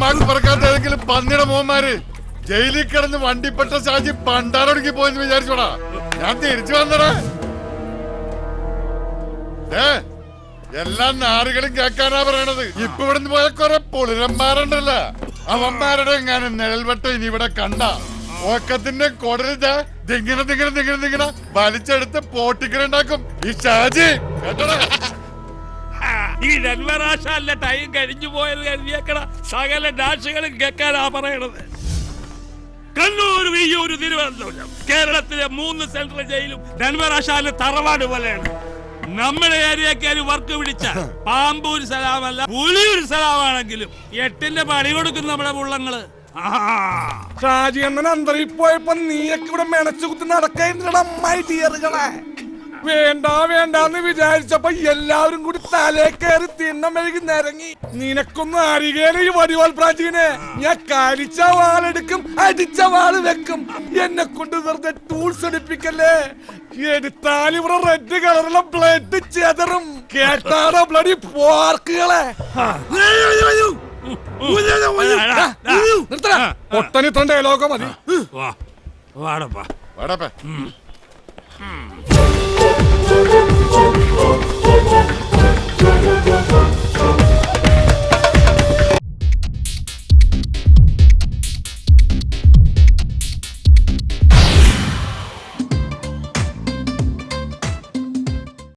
വാക്ക് പറക്കാത്ത ഏതെങ്കിലും പന്നിയുടെ മോന്മാര് ജയിലിൽ കിടന്ന് വണ്ടിപ്പെട്ട ഷാജി പണ്ടാരൊടുക്കി പോയെന്ന് വിചാരിച്ചോടാ. ഞാൻ തിരിച്ചു വന്നടാ. എല്ലാ നാറുകളും കേൾക്കാനാ പറയണത്. ഇപ്പൊ ഇവിടുന്ന് പോയ കുറെ പുളിരന്മാരുണ്ടല്ല, അവന്മാരുടെ എങ്ങാനും നിഴൽവട്ട ഇനി ഇവിടെ കണ്ട ഓക്കത്തിന്റെ കൊടലിതാ ദിങ്ങനെ ദിങ്ങനെ ദിങ്ങനെ ദിങ്ങനെ വലിച്ചെടുത്ത് പോട്ടിക്കലുണ്ടാക്കും ഈ ഷാജി. കേട്ടോടാ, ഈ ഡെൻവറാശാലിന്റെ ടൈം കഴിഞ്ഞു പോയത് കരുതിയേക്കണ സകല ഡാഷുകളും കേൾക്കാനാ പറയണത്. കണ്ണൂർ, വിയ്യൂർ, തിരുവനന്തപുരം, കേരളത്തിലെ 3 സെൻട്രൽ ജയിലും ഡെൻവറാശാലിന്റെ തറവാട് പോലെയാണ്. നമ്മുടെ ഏരിയക്കാർ വർക്ക് പിടിച്ച പാമ്പൂർ സലാമല്ല പുലിയൂർ സലാമാണെങ്കിലും 8ന്റെ പണി കൊടുക്കും നമ്മുടെ പുള്ളങ്ങള്. ഷാജി അണ്ണൻ അന്തരീ പോയപ്പോ നീയൊക്കെ ഇവിടെ മെനച്ചു കുത്തി നടക്കായിരുന്നടാ അമ്മായി ടിയറുകളെ. വേണ്ട വേണ്ടാന്ന് വിചാരിച്ചപ്പോ എല്ലാവരും കൂടി തലേ കയറി തിണ്ണം മെഴുകി നിരങ്ങി. നിനക്കൊന്നും അറിയേനെ ഈ വടിവാൾ പ്രാചീനെ. ഞാൻ കരിച്ച വാളെടുക്കും, അടിച്ച വാള് വെക്കും. എന്നെ കൊണ്ട് വെറുതെ ടൂൾസ് എടുപ്പിക്കല്ലേ. എടുത്താൽ ഇവിടെ റെഡ് കളറുള്ള ബ്ലഡ് ചെതറും. കേട്ടാടോ ബ്ലഡി പോർക്കുകളെ. ഒട്ടനി തന്റെ ഡയലോഗ് മതി. വാടപ്പാ വാടപ്പേ.